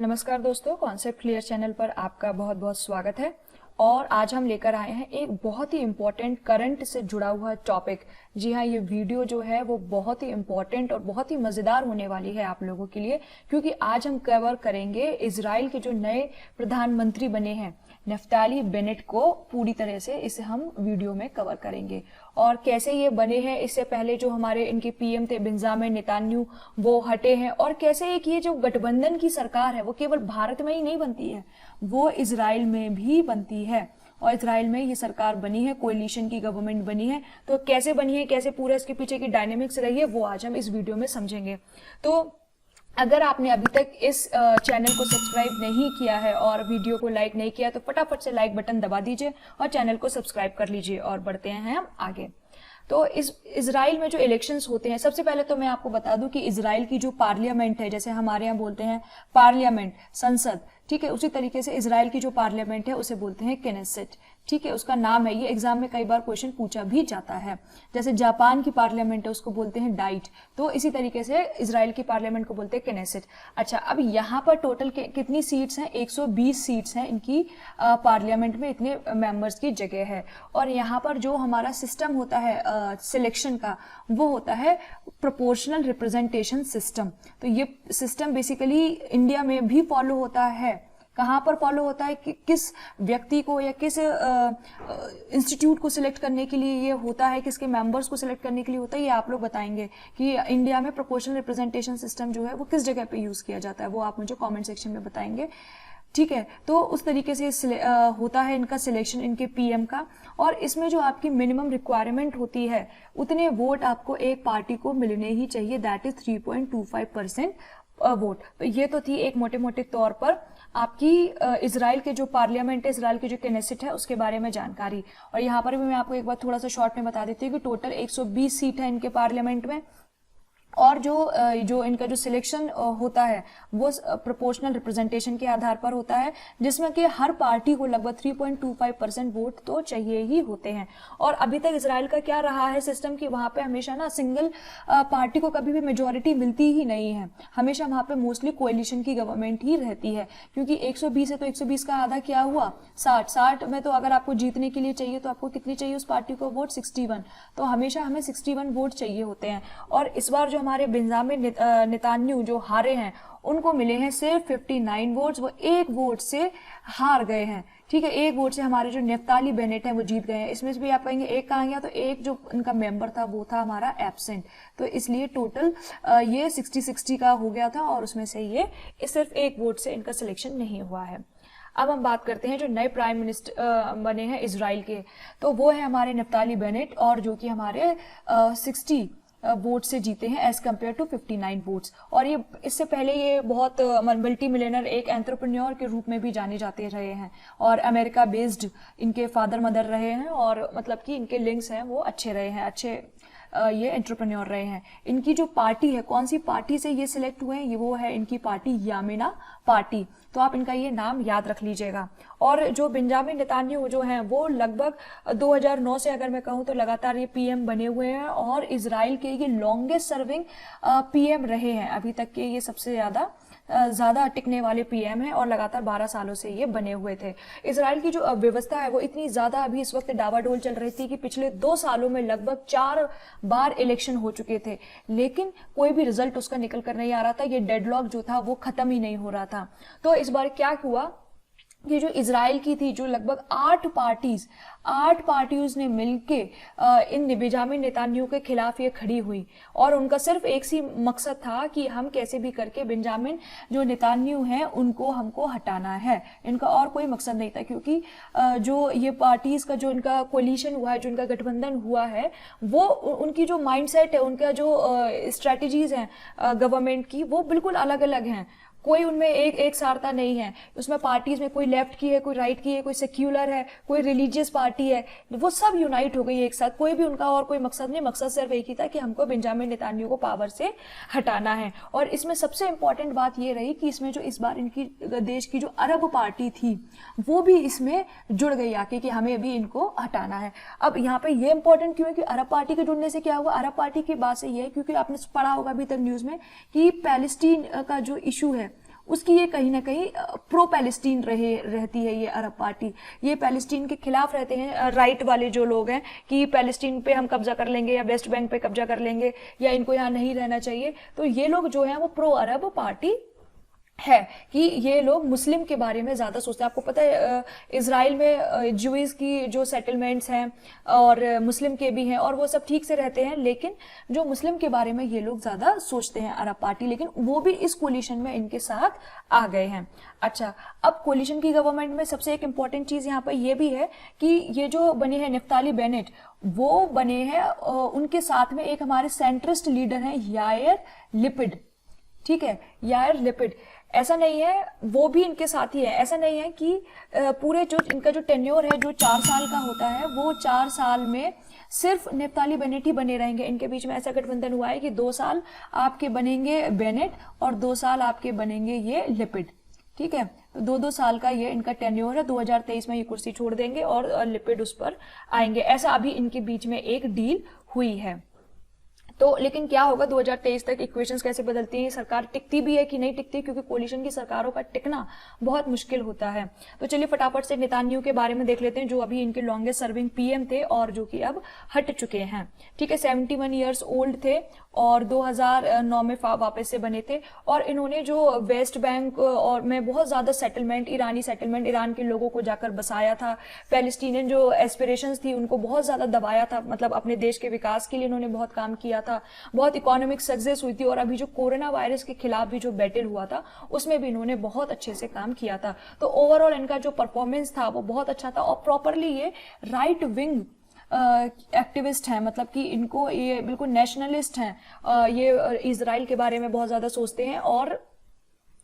नमस्कार दोस्तों, concept clear channel पर आपका बहुत बहुत स्वागत है। और आज हम लेकर आए हैं एक बहुत ही इम्पोर्टेंट करंट से जुड़ा हुआ टॉपिक। जी हाँ, ये वीडियो जो है वो बहुत ही इम्पोर्टेंट और बहुत ही मज़ेदार होने वाली है आप लोगों के लिए, क्योंकि आज हम कवर करेंगे इजराइल के जो नए प्रधानमंत्री बने हैं नफ्ताली बेनेट को। पूरी तरह से इसे हम वीडियो में कवर करेंगे और कैसे ये बने हैं। इससे पहले जो हमारे इनके पीएम थे बेंजामिन नेतान्याहू, वो हटे हैं। और कैसे एक ये जो गठबंधन की सरकार है वो केवल भारत में ही नहीं बनती है, वो इजराइल में भी बनती है। और इजराइल में ये सरकार बनी है, कोएलिशन की गवर्नमेंट बनी है। तो कैसे बनी है, कैसे पूरा इसके पीछे की डायनेमिक्स रही है, वो आज हम इस वीडियो में समझेंगे। तो अगर आपने अभी तक इस चैनल को सब्सक्राइब नहीं किया है और वीडियो को लाइक नहीं किया तो फटाफट से लाइक बटन दबा दीजिए और चैनल को सब्सक्राइब कर लीजिए। और बढ़ते हैं हम आगे। तो इस इजराइल में जो इलेक्शंस होते हैं, सबसे पहले तो मैं आपको बता दूं कि इजराइल की जो पार्लियामेंट है, जैसे हमारे यहाँ बोलते हैं पार्लियामेंट, संसद, ठीक है, उसी तरीके से इजराइल की जो पार्लियामेंट है उसे बोलते हैं केनेसेट। ठीक है, उसका नाम है ये। एग्जाम में कई बार क्वेश्चन पूछा भी जाता है। जैसे जापान की पार्लियामेंट है उसको बोलते हैं डाइट, तो इसी तरीके से इजराइल की पार्लियामेंट को बोलते हैं केनेसेट। अच्छा, अब यहाँ पर टोटल कितनी सीट्स हैं? 120 सीट्स हैं इनकी पार्लियामेंट में, इतने मेंबर्स की जगह है। और यहाँ पर जो हमारा सिस्टम होता है सिलेक्शन का, वो होता है प्रोपोर्शनल रिप्रेजेंटेशन सिस्टम। तो ये सिस्टम बेसिकली इंडिया में भी फॉलो होता है। कहाँ पर फॉलो होता है कि किस व्यक्ति को या किस इंस्टीट्यूट को सिलेक्ट करने के लिए ये होता है, किसके मेंबर्स को सिलेक्ट करने के लिए होता है, ये आप लोग बताएंगे कि इंडिया में प्रोपोर्शनल रिप्रेजेंटेशन सिस्टम जो है वो किस जगह पे यूज किया जाता है, वो आप मुझे कमेंट सेक्शन में बताएंगे। ठीक है, तो उस तरीके से होता है इनका सिलेक्शन, इनके पीएम का। और इसमें जो आपकी मिनिमम रिक्वायरमेंट होती है, उतने वोट आपको एक पार्टी को मिलने ही चाहिए, दैट इज 3.25% वोट। तो ये तो थी एक मोटे मोटे तौर पर आपकी इजराइल के जो पार्लियामेंट है, इजराइल की जो केनेसेट है, उसके बारे में जानकारी। और यहाँ पर भी मैं आपको एक बार थोड़ा सा शॉर्ट में बता देती हूँ कि टोटल 120 सीट है इनके पार्लियामेंट में। और जो इनका जो सिलेक्शन होता है वो प्रोपोर्शनल रिप्रेजेंटेशन के आधार पर होता है, जिसमें कि हर पार्टी को लगभग 3.25% वोट तो चाहिए ही होते हैं। और अभी तक इजराइल का क्या रहा है सिस्टम कि वहां पे हमेशा ना सिंगल पार्टी को कभी भी मेजोरिटी मिलती ही नहीं है। हमेशा वहां पे मोस्टली कोएलिशन की गवर्नमेंट ही रहती है, क्योंकि 120 है तो 120 का आधा क्या हुआ, 60 में। तो अगर आपको जीतने के लिए चाहिए तो आपको कितनी चाहिए उस पार्टी को वोट? 61। तो हमेशा हमें 61 वोट चाहिए होते हैं। और इस बार जो हमारे बेंजामिन नेतान्याहू जो हारे हैं, उनको मिले हैं सिर्फ 59 वोट्स। वो एक वोट से हार गए हैं। ठीक है, एक वोट से हमारे जो नफ्ताली बेनेट हैं वो जीत गए हैं। इसमें भी आप कहेंगे एक कहाँ गया, तो एक जो उनका मेंबर था वो था हमारा एब्सेंट। तो इसलिए टोटल ये 60-60 का हो गया था और उसमें से ये सिर्फ एक वोट से इनका सिलेक्शन नहीं हुआ है। अब हम बात करते हैं जो नए प्राइम मिनिस्टर बने हैं इजराइल के, तो वो है हमारे नफ्ताली बेनेट, और जो कि हमारे 60 वोट से जीते हैं एज कम्पेयर टू 59 वोट्स। और ये इससे पहले ये बहुत मल्टी मिलियनर एक एंटरप्रेन्योर के रूप में भी जाने जाते रहे हैं, और अमेरिका बेस्ड इनके फादर मदर रहे हैं, और मतलब कि इनके लिंक्स हैं वो अच्छे रहे हैं, अच्छे ये एंटरप्रेन्योर रहे हैं। इनकी जो पार्टी है, कौन सी पार्टी से ये सिलेक्ट हुए हैं, ये वो है इनकी पार्टी यामिना पार्टी। तो आप इनका ये नाम याद रख लीजिएगा। और जो बेंजामिन नेतान्याहू जो हैं वो लगभग 2009 से अगर मैं कहूँ तो लगातार ये पीएम बने हुए हैं, और इजराइल के ये लॉन्गेस्ट सर्विंग पीएम रहे हैं अभी तक के। ये सबसे ज्यादा टिकने वाले पीएम हैं और लगातार 12 सालों से ये बने हुए थे। इजराइल की जो व्यवस्था है वो इतनी ज्यादा अभी इस वक्त डावाडोल चल रही थी कि पिछले 2 सालों में लगभग 4 बार इलेक्शन हो चुके थे, लेकिन कोई भी रिजल्ट उसका निकल कर नहीं आ रहा था। ये डेडलॉक जो था वो खत्म ही नहीं हो रहा था। तो इस बार क्या हुआ कि जो इजराइल की थी, जो लगभग 8 पार्टीज ने मिलके इन बेंजामिन नेतान्याहू के खिलाफ ये खड़ी हुई, और उनका सिर्फ एक ही मकसद था कि हम कैसे भी करके बेंजामिन जो नेतान्याहू हैं उनको हमको हटाना है। इनका और कोई मकसद नहीं था, क्योंकि जो ये पार्टीज का जो इनका कोलिशन हुआ है, जो इनका गठबंधन हुआ है, वो उनकी जो माइंडसेट है, उनका जो स्ट्रेटजीज हैं गवर्नमेंट की, वो बिल्कुल अलग अलग हैं। कोई उनमें एक सारता नहीं है। उसमें पार्टीज में कोई लेफ्ट की है, कोई राइट की है, कोई सेक्युलर है, कोई रिलीजियस पार्टी है, वो सब यूनाइट हो गई एक साथ। कोई भी उनका और कोई मकसद नहीं, मकसद सिर्फ एक ही था कि हमको बेंजामिन नेतान्याहू को पावर से हटाना है। और इसमें सबसे इंपॉर्टेंट बात ये रही कि इसमें जो इस बार इनकी देश की जो अरब पार्टी थी वो भी इसमें जुड़ गई आके कि हमें भी इनको हटाना है। अब यहाँ पे ये इंपॉर्टेंट क्यों है कि अरब पार्टी के जुड़ने से क्या हुआ? अरब पार्टी की बात से ये है क्योंकि आपने पढ़ा होगा अभी तक न्यूज में कि पैलेस्टीन का जो इशू है उसकी ये कहीं ना कहीं प्रो पैलेस्टीन रहती है ये अरब पार्टी। ये पैलेस्टीन के खिलाफ रहते हैं राइट वाले जो लोग हैं कि पैलेस्टीन पे हम कब्जा कर लेंगे या वेस्ट बैंक पे कब्जा कर लेंगे या इनको यहाँ नहीं रहना चाहिए। तो ये लोग जो है वो प्रो अरब पार्टी है कि ये लोग मुस्लिम के बारे में ज्यादा सोचते हैं। आपको पता है इजराइल में ज्यूइस की जो सेटलमेंट्स हैं और मुस्लिम के भी हैं और वो सब ठीक से रहते हैं, लेकिन जो मुस्लिम के बारे में ये लोग ज्यादा सोचते हैं अरब पार्टी, लेकिन वो भी इस कोलिशन में इनके साथ आ गए हैं। अच्छा, अब कोलिशन की गवर्नमेंट में सबसे एक इंपॉर्टेंट चीज यहाँ पर ये भी है कि ये जो बने हैं नफ्ताली बेनेट, वो बने हैं उनके साथ में एक हमारे सेंट्रिस्ट लीडर हैं यायर लिपिड। ठीक है, यायर लिपिड। ऐसा नहीं है, वो भी इनके साथ ही है। ऐसा नहीं है कि पूरे जो इनका जो टेन्योर है जो 4 साल का होता है, वो 4 साल में सिर्फ नफ्ताली बेनेट ही बने रहेंगे। इनके बीच में ऐसा गठबंधन हुआ है कि 2 साल आपके बनेंगे बेनेट और 2 साल आपके बनेंगे ये लिपिड। ठीक है, तो 2-2 साल का ये इनका टेन्योर है। 2023 में ये कुर्सी छोड़ देंगे और लिपिड उस पर आएंगे। ऐसा अभी इनके बीच में एक डील हुई है। तो लेकिन क्या होगा 2023 तक, इक्वेशंस कैसे बदलती हैं, सरकार टिकती भी है कि नहीं टिकती, क्योंकि कोलिशन की सरकारों का टिकना बहुत मुश्किल होता है। तो चलिए फटाफट से नेतान्याहू के बारे में देख लेते हैं, जो अभी इनके लॉन्गेस्ट सर्विंग पीएम थे और जो कि अब हट चुके हैं। ठीक है, 71 ईयर्स ओल्ड थे और 2009 में वापस से बने थे। और इन्होंने जो वेस्ट बैंक और में बहुत ज्यादा सेटलमेंट, ईरानी सेटलमेंट, ईरान के लोगों को जाकर बसाया था। पैलेस्टीनियन जो एस्पिरेशंस थी उनको बहुत ज्यादा दबाया था, मतलब अपने देश के विकास के लिए इन्होंने बहुत काम किया था। बहुत इकोनॉमिक सक्सेस हुई थी और अभी जो कोरोना वायरस के खिलाफ भी जो बैटल हुआ था उसमें भी इन्होंने बहुत अच्छे से काम किया था। तो ओवरऑल इनका जो परफॉर्मेंस था वो बहुत अच्छा था। और प्रॉपरली ये राइट विंग एक्टिविस्ट हैं, मतलब कि इनको ये बिल्कुल नेशनलिस्ट हैं। ये इजराइल के बारे में बहुत ज्यादा सोचते हैं और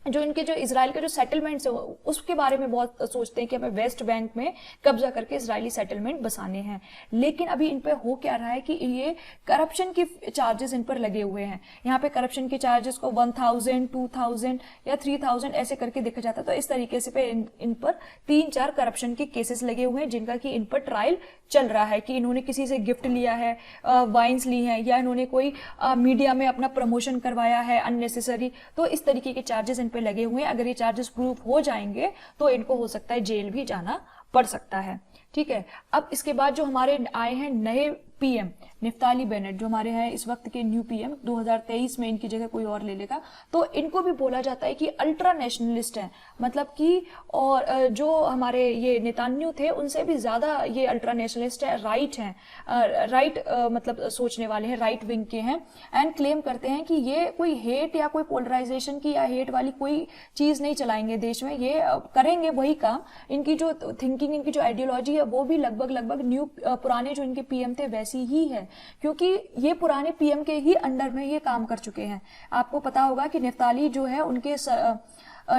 जो इनके जो इजराइल के जो सेटलमेंट्स है उसके बारे में बहुत सोचते हैं कि हमें वेस्ट बैंक में कब्जा करके इजरायली सेटलमेंट बसाने हैं। लेकिन अभी इन पे हो क्या रहा है कि ये करप्शन के चार्जेस इन पर लगे हुए हैं। यहाँ पे करप्शन के चार्जेस को 1000, 2000 या 3000 ऐसे करके देखा जाता है। तो इस तरीके से पे इन पर 3-4 करप्शन के केसेस लगे हुए हैं, जिनका कि इन पर ट्रायल चल रहा है कि इन्होंने किसी से गिफ्ट लिया है, वाइन्स ली हैं, या इन्होंने कोई मीडिया में अपना प्रमोशन करवाया है अननेसेसरी। तो इस तरीके के चार्जेस इन पे लगे हुए हैं। अगर ये चार्जेस प्रूफ हो जाएंगे तो इनको हो सकता है जेल भी जाना पड़ सकता है। ठीक है, अब इसके बाद जो हमारे आए हैं नए पीएम नफ्ताली बेनेट, जो हमारे हैं इस वक्त के न्यू पीएम, 2023 में इनकी जगह कोई और ले लेगा, तो इनको भी बोला जाता है कि अल्ट्रा नेशनलिस्ट हैं। मतलब कि और जो हमारे ये नेतान्याहू थे उनसे भी ज्यादा ये अल्ट्रा नेशनलिस्ट है, राइट हैं, राइट मतलब सोचने वाले हैं, राइट विंग के हैं। एंड क्लेम करते हैं कि ये कोई हेट या कोई पोलराइजेशन की या हेट वाली कोई चीज नहीं चलाएंगे देश में, ये करेंगे वही काम। इनकी जो थिंकिंग, इनकी जो आइडियोलॉजी है वो भी लगभग न्यू पुराने जो इनके पीएम थे वैसी ही है, क्योंकि ये पुराने पीएम के ही अंडर में ये काम कर चुके हैं। आपको पता होगा कि नफ्ताली जो है उनके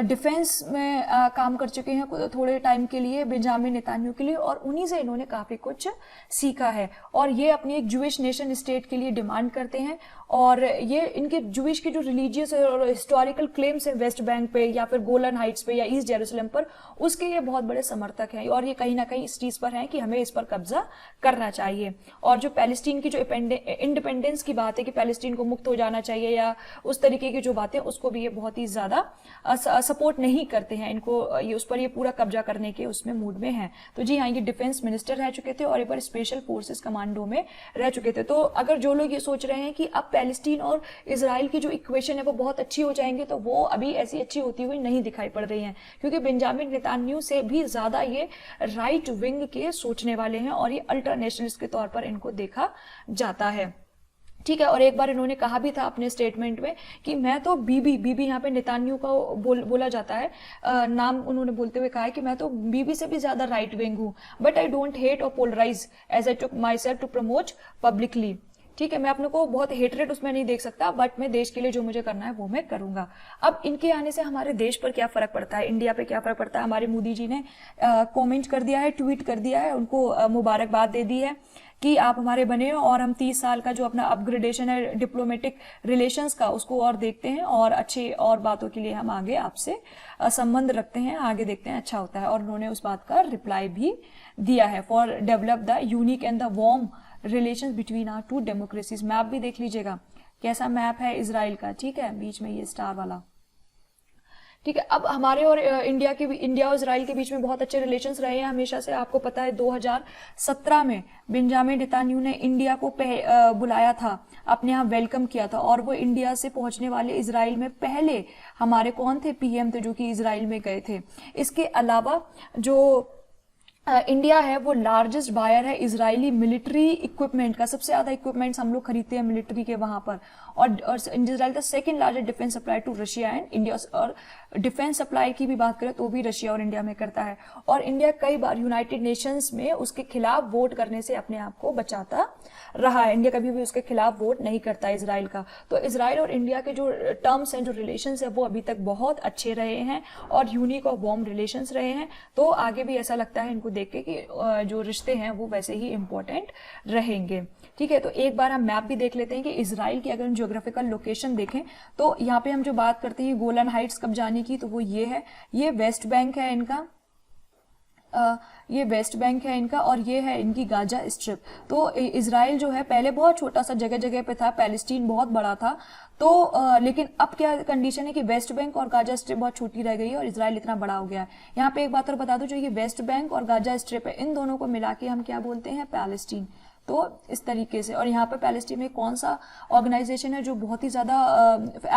डिफेंस में काम कर चुके हैं थोड़े टाइम के लिए बेंजामिन नेतान्याहू के लिए, और उन्हीं से इन्होंने काफी कुछ सीखा है। और ये अपनी एक जूइश नेशन स्टेट के लिए डिमांड करते हैं। और ये इनके जूइश के जो रिलीजियस और हिस्टोरिकल क्लेम्स है वेस्ट बैंक पे या फिर गोलन हाइट्स पे या ईस्ट जेरूसलम पर, उसके ये बहुत बड़े समर्थक हैं। और ये कहीं ना कहीं इस चीज पर हैं कि हमें इस पर कब्जा करना चाहिए। और जो पैलेस्टीन की जो इंडिपेंडेंस की बात है कि पैलेस्टीन को मुक्त हो जाना चाहिए या उस तरीके की जो बातें, उसको भी ये बहुत ही ज्यादा सपोर्ट नहीं करते हैं। इनको ये उस पर ये पूरा कब्जा करने के उसमें मूड में हैं। तो जी हाँ, ये डिफेंस मिनिस्टर रह चुके थे और एक बार स्पेशल फोर्सेस कमांडो में रह चुके थे। तो अगर जो लोग ये सोच रहे हैं कि अब पैलेस्टीन और इजराइल की जो इक्वेशन है वो बहुत अच्छी हो जाएंगे, तो वो अभी ऐसी अच्छी होती हुई नहीं दिखाई पड़ रही है, क्योंकि बेंजामिन नेतान्याहू से भी ज्यादा ये राइट विंग के सोचने वाले हैं और ये अल्ट्रा नेशनलिस्ट के तौर पर इनको देखा जाता है। ठीक है, और एक बार इन्होंने कहा भी था अपने स्टेटमेंट में कि मैं तो बीबी यहाँ पे नेतान्याहू का बोला जाता है नाम, उन्होंने बोलते हुए कहा है कि मैं तो बीबी से भी ज्यादा राइट विंग हूँ, बट आई डोंट हेट और polarise as I took myself to promote publicly. ठीक है, मैं अपने को बहुत हेटरेट उसमें नहीं देख सकता, बट मैं देश के लिए जो मुझे करना है वो मैं करूंगा। अब इनके आने से हमारे देश पर क्या फर्क पड़ता है, इंडिया पे क्या फर्क पड़ता है? हमारे मोदी जी ने कमेंट कर दिया है, ट्वीट कर दिया है, उनको मुबारकबाद दे दी है कि आप हमारे बने हो और हम 30 साल का जो अपना अपग्रेडेशन है डिप्लोमेटिक रिलेशंस का, उसको और देखते हैं और अच्छे और बातों के लिए हम आगे आपसे संबंध रखते हैं, आगे देखते हैं, अच्छा होता है। और उन्होंने उस बात का रिप्लाई भी दिया है, for develop the unique and the warm relations between our two democracies. Map भी देख लीजिएगा कैसा मैप है इजराइल का, ठीक है, बीच में ये स्टार वाला। ठीक है। अब हमारे और इंडिया और इजराइल के बीच में बहुत अच्छे रिलेशंस रहे हैं हमेशा से। आपको पता है 2017 में बेंजामिन नेतन्याहू ने इंडिया को बुलाया था, अपने यहाँ वेलकम किया था, और वो इंडिया से पहुंचने वाले इजराइल में पहले हमारे कौन थे, पीएम थे जो कि इजराइल में गए थे। इसके अलावा जो इंडिया है वो लार्जेस्ट बायर है इजरायली मिलिट्री इक्विपमेंट का, सबसे ज्यादा इक्विपमेंट्स हम लोग खरीदते हैं मिलिट्री के वहां पर। और Israel the second largest defence supply to Russia and India. और डिफेंस सप्लाई की भी बात करें तो भी रशिया और इंडिया में करता है। और इंडिया कई बार यूनाइटेड नेशंस में उसके खिलाफ वोट करने से अपने आप को बचाता रहा है। इंडिया कभी भी उसके खिलाफ वोट नहीं करता इजराइल का। तो इजराइल और इंडिया के जो टर्म्स हैं, जो रिलेशंस है, वो अभी तक बहुत अच्छे रहे हैं और यूनिक और वार्म रिलेशंस रहे हैं। तो आगे भी ऐसा लगता है इनको देख के कि जो रिश्ते हैं वो वैसे ही इंपॉर्टेंट रहेंगे। ठीक है, तो एक बार हम मैप भी देख लेते हैं कि इजराइल की अगर हम ज्योग्राफिकल लोकेशन देखें तो यहाँ पे हम जो बात करते हैं गोलन हाइट्स कब जाने की, तो वो ये है, ये वेस्ट बैंक है इनका, ये वेस्ट बैंक है इनका, और ये है इनकी गाजा स्ट्रिप। तो इजराइल जो है पहले बहुत छोटा सा जगह जगह पे था, पैलेस्टीन बहुत बड़ा था, तो लेकिन अब क्या कंडीशन है कि वेस्ट बैंक और गाजा स्ट्रिप बहुत छोटी रह गई है और इजराइल इतना बड़ा हो गया है। यहाँ पे एक बात और बता दूं, जो ये वेस्ट बैंक और गाजा स्ट्रिप है, इन दोनों को मिला के हम क्या बोलते हैं, पैलेस्टीन। तो इस तरीके से, और यहाँ पे पैलेस्टीन में कौन सा ऑर्गेनाइजेशन है जो बहुत ही ज्यादा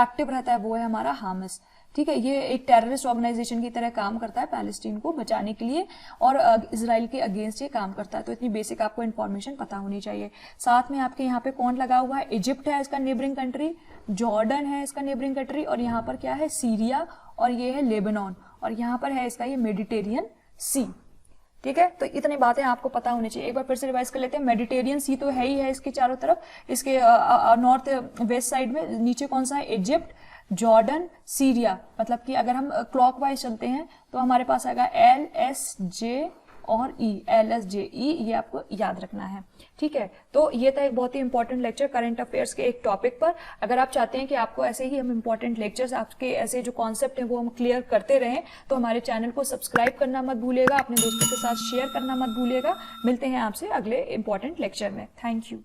एक्टिव रहता है, वो है हमारा हामस। ठीक है, ये एक टेररिस्ट ऑर्गेनाइजेशन की तरह काम करता है पैलेस्टीन को बचाने के लिए और इजराइल के अगेंस्ट ये काम करता है। तो इतनी बेसिक आपको इन्फॉर्मेशन पता होनी चाहिए। साथ में आपके यहाँ पे कौन लगा हुआ है, इजिप्ट है इसका नेबरिंग कंट्री, जॉर्डन है इसका नेबरिंग कंट्री, और यहाँ पर क्या है, सीरिया, और ये है लेबनान, और यहाँ पर है इसका ये मेडिटेरियन सी। ठीक है, तो इतनी बातें आपको पता होनी चाहिए। एक बार फिर से रिवाइज कर लेते हैं। मेडिटेरियन सी तो है ही है इसके चारों तरफ, इसके नॉर्थ वेस्ट साइड में नीचे कौन सा है, इजिप्ट, जॉर्डन, सीरिया। मतलब कि अगर हम क्लॉकवाइज चलते हैं तो हमारे पास आएगा LSJ और E, LSJE, ये आपको याद रखना है। ठीक है, तो ये था एक बहुत ही इंपॉर्टेंट लेक्चर करंट अफेयर्स के एक टॉपिक पर। अगर आप चाहते हैं कि आपको ऐसे ही हम इंपॉर्टेंट लेक्चर्स, आपके ऐसे जो कॉन्सेप्ट हैं वो हम क्लियर करते रहें, तो हमारे चैनल को सब्सक्राइब करना मत भूलिएगा, अपने दोस्तों के साथ शेयर करना मत भूलिएगा। मिलते हैं आपसे अगले इंपॉर्टेंट लेक्चर में। Thank you.